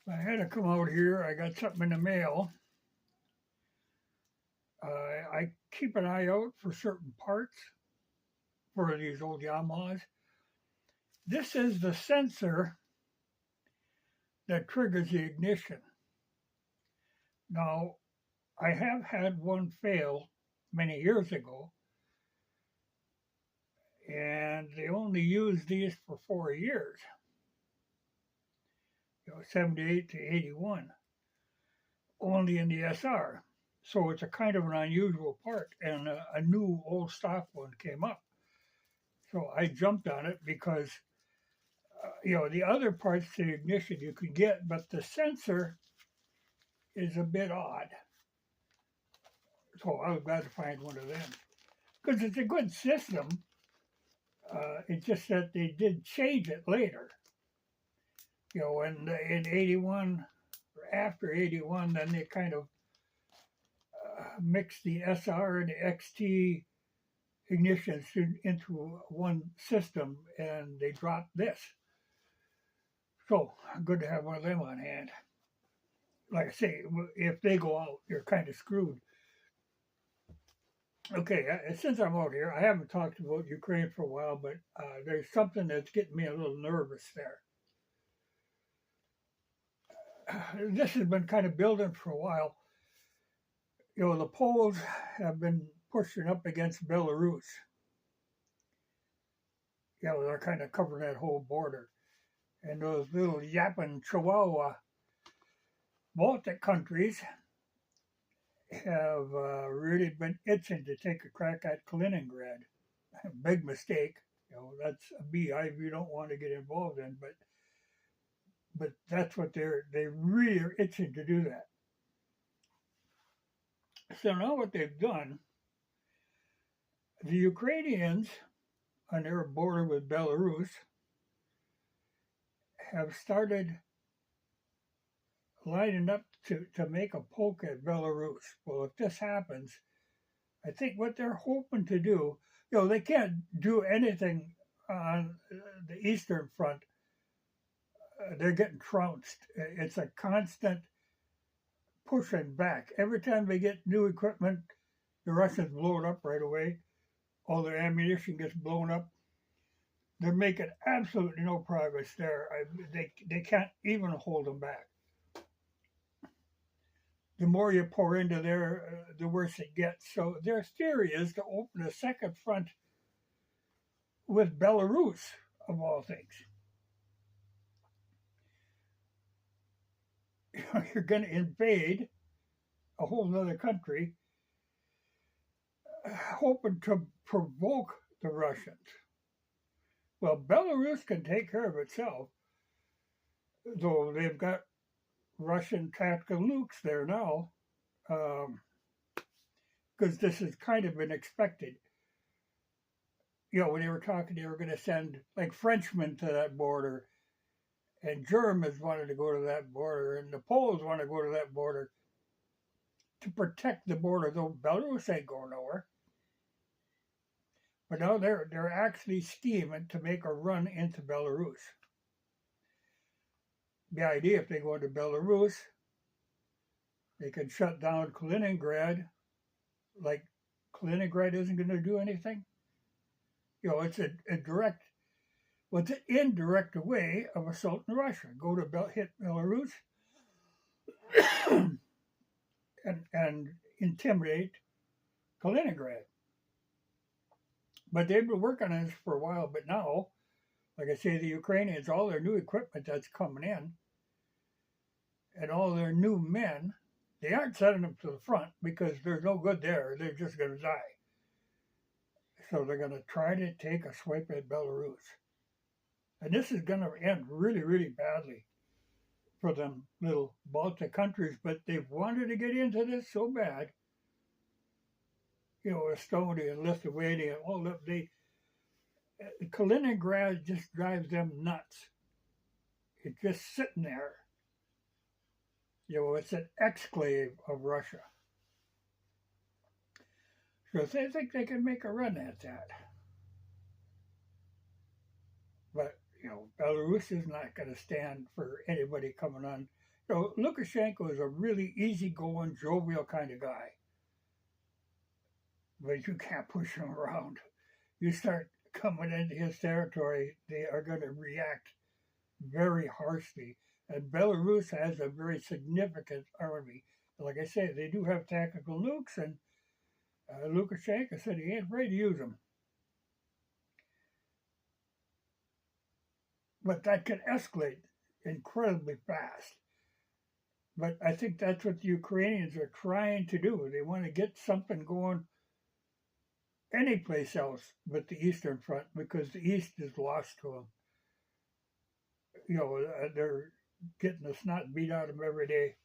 I had to come out here. I got something in the mail. I keep an eye out for certain parts for these old Yamahas. This is the sensor that triggers the ignition. Now, I have had one fail many years ago, and they only used these for 4 years, 78 to 81, only in the SR. So it's a kind of an unusual part, and a new old stock one came up. So I jumped on it because the other parts to the ignition you could get, but the sensor is a bit odd. So I was glad to find one of them because it's a good system. It's just that they did change it later. In 81 or after 81, then they kind of mixed the SR and the XT ignitions into one system, and they dropped this. So good to have one of them on hand. Like I say, if they go out, you're kind of screwed. Okay, since I'm out here, I haven't talked about Ukraine for a while, but there's something that's getting me a little nervous there. This has been kind of building for a while. The Poles have been pushing up against Belarus. They're kind of covering that whole border. And those little yapping Chihuahua Baltic countries have really been itching to take a crack at Kaliningrad. Big mistake. That's a beehive you don't want to get involved in, but that's what they really are itching to do that. So now what they've done, the Ukrainians on their border with Belarus have started lining up to make a poke at Belarus. Well, if this happens, I think what they're hoping to do, they can't do anything on the Eastern Front. They're getting trounced. It's a constant pushing back. Every time they get new equipment, the Russians blow it up right away. All their ammunition gets blown up. They're making absolutely no progress there. They can't even hold them back. The more you pour into there, the worse it gets. So their theory is to open a second front with Belarus, of all things. You're going to invade a whole other country, hoping to provoke the Russians. Well, Belarus can take care of itself, though they've got Russian tactical nukes there now, because this has kind of been expected. When they were talking, they were going to send like Frenchmen to that border, and Germans wanted to go to that border, and the Poles want to go to that border to protect the border, though Belarus ain't going nowhere. But now they're actually scheming to make a run into Belarus. The idea, if they go into Belarus, they can shut down Kaliningrad. Like Kaliningrad isn't going to do anything. It's a direct, it's an indirect way of assaulting Russia. Go to hit Belarus and intimidate Kaliningrad. But they've been working on this for a while. But now, like I say, the Ukrainians, all their new equipment that's coming in, and all their new men, they aren't sending them to the front because there's no good there. They're just going to die. So they're going to try to take a swipe at Belarus. And this is going to end really, really badly for them little Baltic countries. But they've wanted to get into this so bad. Estonia and Lithuania, all of Kaliningrad just drives them nuts. It's just sitting there. It's an exclave of Russia. So they think they can make a run at that. But, Belarus is not going to stand for anybody coming on. So Lukashenko is a really easygoing, jovial kind of guy, but you can't push him around. You start coming into his territory, they are going to react very harshly. And Belarus has a very significant army. Like I said, they do have tactical nukes, and Lukashenko said he ain't afraid to use them. But that can escalate incredibly fast. But I think that's what the Ukrainians are trying to do. They want to get something going any place else but the Eastern Front because the East is lost to them. They're getting the snot beat out of them every day.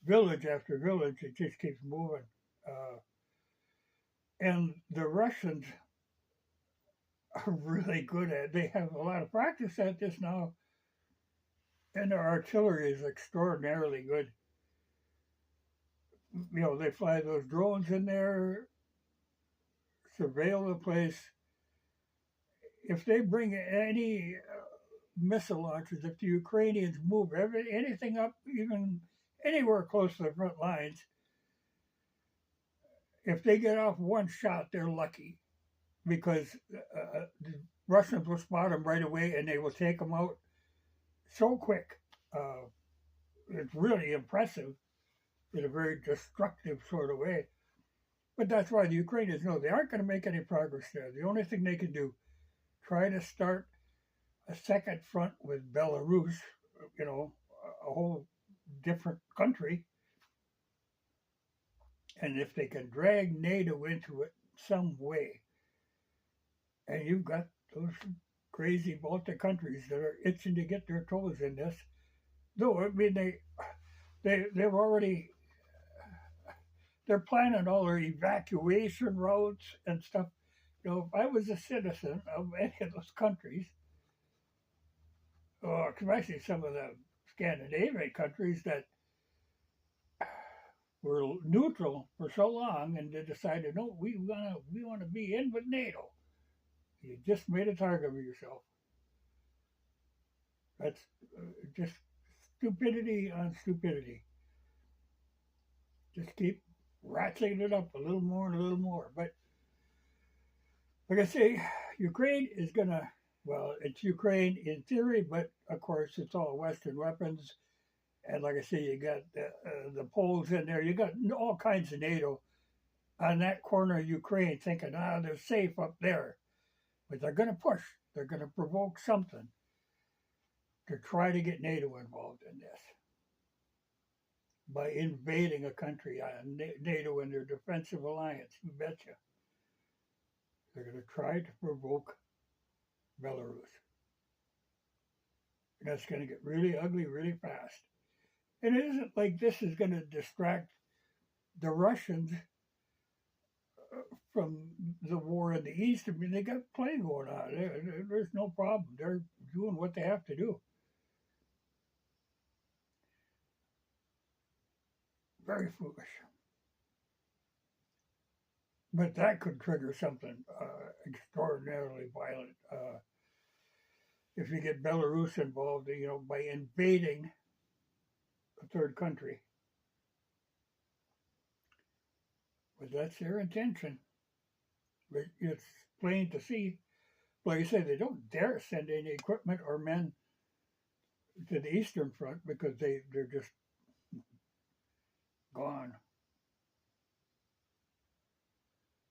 Village after village, it just keeps moving. And the Russians are really good at it. They have a lot of practice at this now, and their artillery is extraordinarily good. They fly those drones in there, surveil the place. If they bring any missile launchers, if the Ukrainians move anything up, even anywhere close to the front lines, if they get off one shot, they're lucky because the Russians will spot them right away and they will take them out so quick. It's really impressive in a very destructive sort of way. But that's why the Ukrainians know they aren't going to make any progress there. The only thing they can do, try to start a second front with Belarus, a whole different country. And if they can drag NATO into it some way, and you've got those crazy Baltic countries that are itching to get their toes in this. Though, I mean, they've already, they're planning all their evacuation routes and stuff. If I was a citizen of any of those countries, or especially some of the Scandinavian countries that were neutral for so long, and they decided, no, we want to be in with NATO. You just made a target of yourself. That's just stupidity on stupidity. Just keep ratcheting it up a little more and a little more. But like I say, Ukraine is gonna. Well, it's Ukraine in theory, but of course it's all Western weapons. And like I say, you got the Poles in there. You got all kinds of NATO on that corner of Ukraine, thinking, they're safe up there. But they're going to push. They're going to provoke something to try to get NATO involved in this by invading a country on NATO and their defensive alliance. You betcha. They're going to try to provoke Belarus. And that's going to get really ugly really fast. And it isn't like this is going to distract the Russians from the war in the East. I mean, they got plenty going on. There's no problem. They're doing what they have to do. Very foolish. But that could trigger something extraordinarily violent. If you get Belarus involved, by invading a third country. But that's their intention. But it's plain to see. Like I said, they don't dare send any equipment or men to the Eastern Front because they're just gone.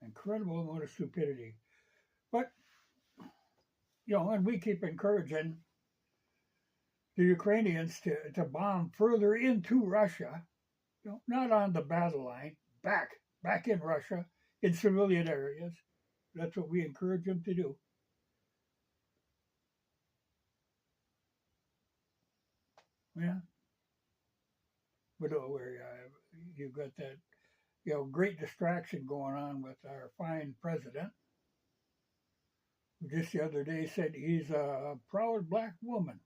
Incredible amount of stupidity. But, and we keep encouraging the Ukrainians to bomb further into Russia, not on the battle line, back in Russia, in civilian areas. That's what we encourage them to do. Yeah. But where you've got that, great distraction going on with our fine president, who just the other day said he's a proud black woman.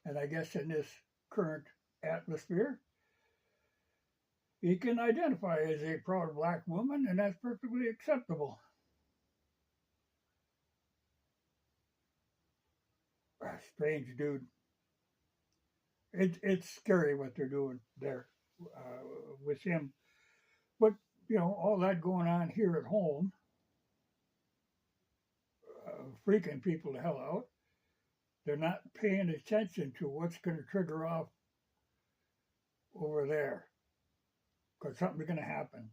And I guess in this current atmosphere, he can identify as a proud black woman, and that's perfectly acceptable. A strange dude. It's scary what they're doing there with him. But all that going on here at home, freaking people the hell out. They're not paying attention to what's going to trigger off over there because something's going to happen.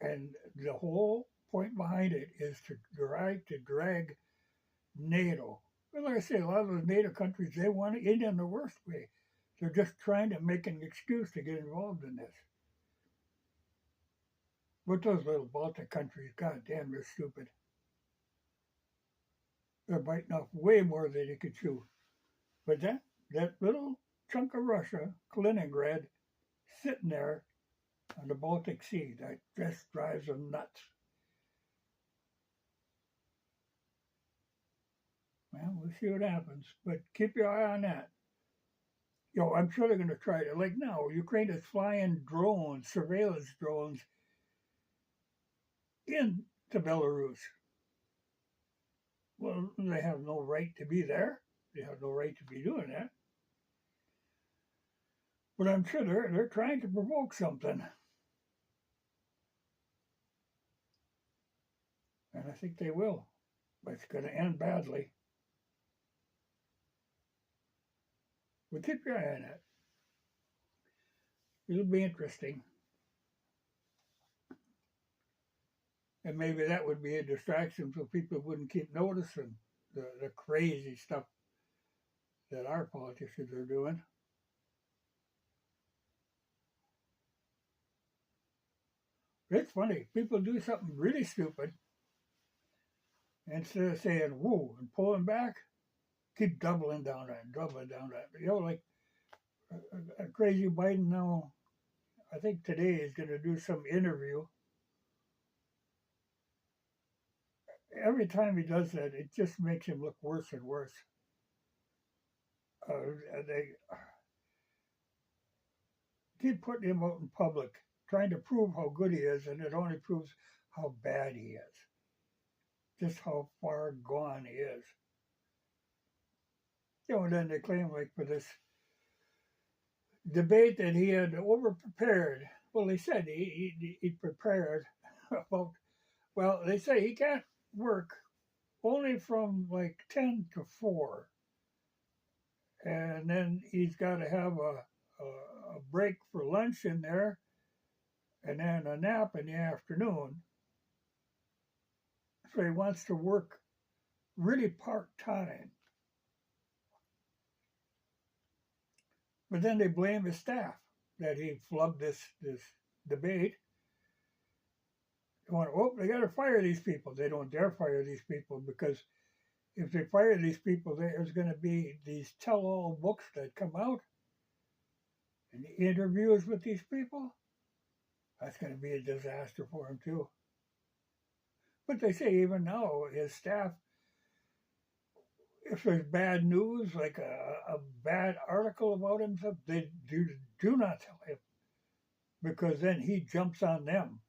And the whole point behind it is to drag NATO. Well, like I say, a lot of those NATO countries, they want it in the worst way. They're just trying to make an excuse to get involved in this. But those little Baltic countries, goddamn, they're stupid. They're biting off way more than they could chew. But that little chunk of Russia, Kaliningrad, sitting there on the Baltic Sea, that just drives them nuts. Well, we'll see what happens, but keep your eye on that. I'm sure they're going to try to, like now, Ukraine is flying drones, surveillance drones, into Belarus. Well, they have no right to be there. They have no right to be doing that. But I'm sure they're trying to provoke something. And I think they will. But it's going to end badly. But keep your eye on that. It'll be interesting. And maybe that would be a distraction so people wouldn't keep noticing the crazy stuff that our politicians are doing. It's funny. People do something really stupid. Instead of saying, whoa, and pulling back, keep doubling down on it. Like a crazy Biden now, I think today is going to do some interview. Every time he does that, it just makes him look worse and worse. They keep putting him out in public, trying to prove how good he is, and it only proves how bad he is. Just how far gone he is. And then they claim, like, for this debate that he had over-prepared. Well, they said he prepared about, well, they say he can't work only from like 10 to 4. And then he's got to have a break for lunch in there and then a nap in the afternoon. So he wants to work really part-time. But then they blame his staff that he flubbed this debate. They got to fire these people. They don't dare fire these people because if they fire these people, there's going to be these tell-all books that come out and the interviews with these people. That's going to be a disaster for him too. But they say even now, his staff, if there's bad news, like a bad article about himself, they do not tell him because then he jumps on them.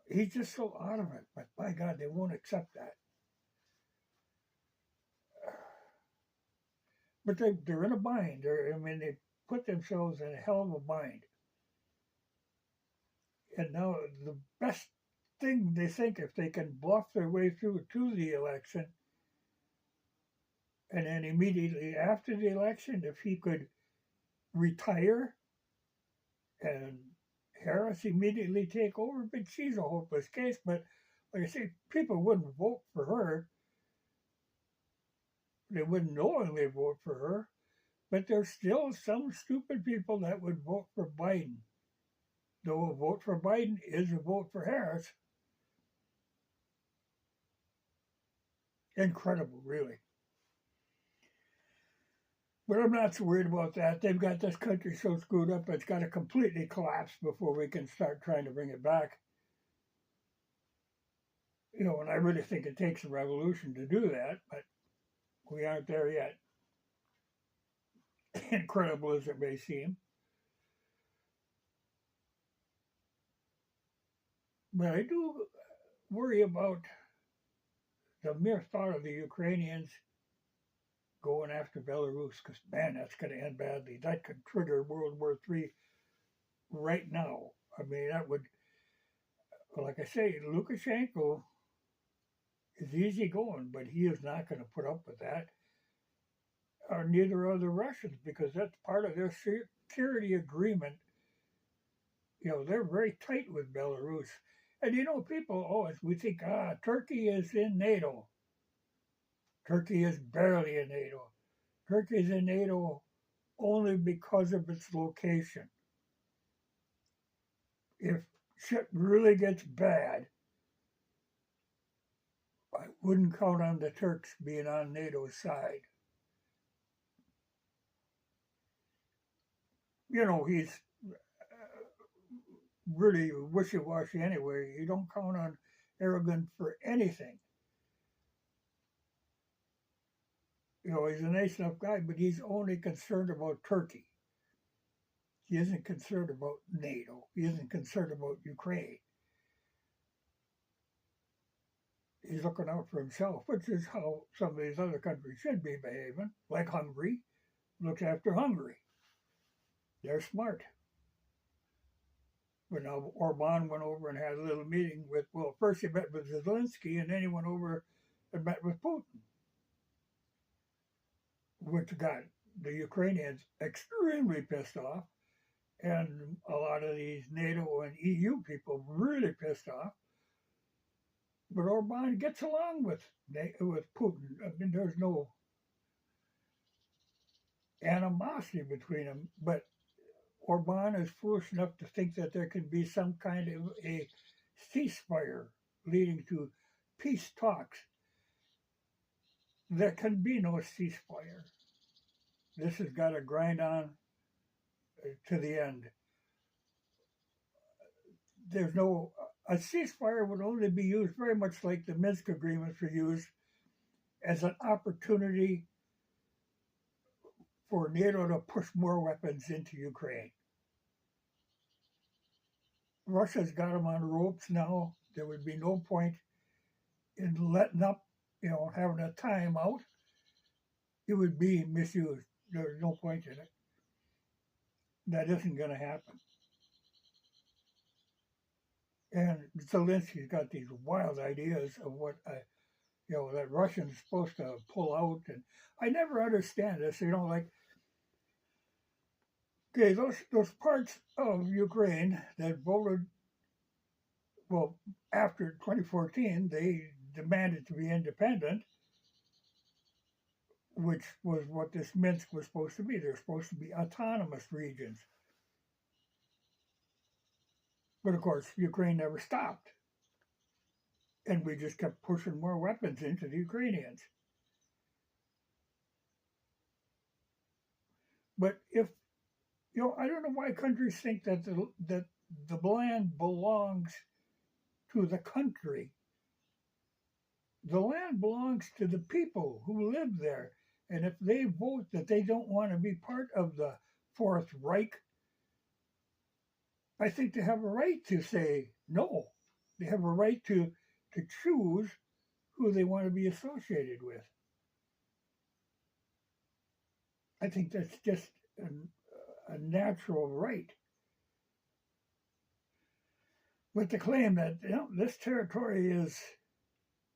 He's just so out of it, but by God, they won't accept that. But they're in a bind. They put themselves in a hell of a bind. And now the best thing they think, if they can bluff their way through to the election, and then immediately after the election, if he could retire and Harris immediately take over, but she's a hopeless case. But like I say, people wouldn't vote for her. They wouldn't knowingly vote for her. But there's still some stupid people that would vote for Biden. Though a vote for Biden is a vote for Harris. Incredible, really. But I'm not so worried about that. They've got this country so screwed up, it's got to completely collapse before we can start trying to bring it back. And I really think it takes a revolution to do that, but we aren't there yet. Incredible as it may seem. But I do worry about the mere thought of the Ukrainians going after Belarus, because man, that's going to end badly. That could trigger World War III right now. I mean, that would, like I say, Lukashenko is easy going, but he is not going to put up with that. Or neither are the Russians, because that's part of their security agreement. You know, they're very tight with Belarus. And you know, people always, we think, Turkey is in NATO. Turkey is barely in NATO. Turkey is in NATO only because of its location. If shit really gets bad, I wouldn't count on the Turks being on NATO's side. You know, he's really wishy-washy anyway. You don't count on Erdogan for anything. You know, he's a nice enough guy, but he's only concerned about Turkey. He isn't concerned about NATO. He isn't concerned about Ukraine. He's looking out for himself, which is how some of these other countries should be behaving, like Hungary looks after Hungary. They're smart. But now Orban went over and had a little meeting with, well, first he met with Zelensky, and then he went over and met with Putin, which got the Ukrainians extremely pissed off, and a lot of these NATO and EU people really pissed off. But Orban gets along with Putin. I mean, there's no animosity between them, but Orban is foolish enough to think that there can be some kind of a ceasefire leading to peace talks. There can be no ceasefire. This has got to grind on to the end. There's no, a ceasefire would only be used very much like the Minsk agreements were used as an opportunity for NATO to push more weapons into Ukraine. Russia's got them on ropes now. There would be no point in letting up, you know, having a timeout. It would be misused. There's no point in it. That isn't going to happen. And Zelensky's got these wild ideas of what, you know, that Russians supposed to pull out. And I never understand this. You know, like, okay, those parts of Ukraine that voted, well, after 2014, they demanded to be independent, which was what this Minsk was supposed to be. They're supposed to be autonomous regions. But of course, Ukraine never stopped. And we just kept pushing more weapons into the Ukrainians. But if, you know, I don't know why countries think that the land belongs to the country. The land belongs to the people who live there. And if they vote that they don't want to be part of the Fourth Reich, I think they have a right to say no. They have a right to choose who they want to be associated with. I think that's just a natural right. But to claim that, you know, this territory is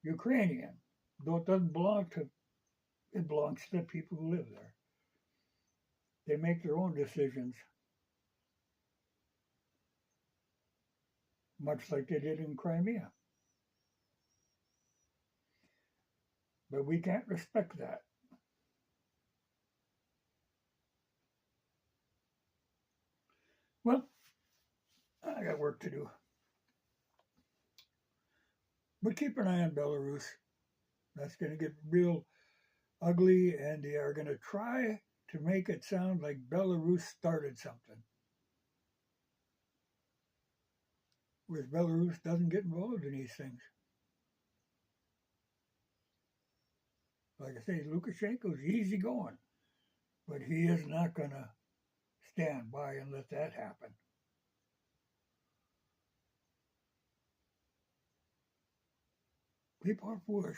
Ukrainian, though it doesn't belong to, it belongs to the people who live there. They make their own decisions, much like they did in Crimea. But we can't respect that. Well, I got work to do. But keep an eye on Belarus. That's going to get real ugly, and they are going to try to make it sound like Belarus started something. Whereas Belarus doesn't get involved in these things. Like I say, Lukashenko's easy going, but he is not going to stand by and let that happen. People are foolish.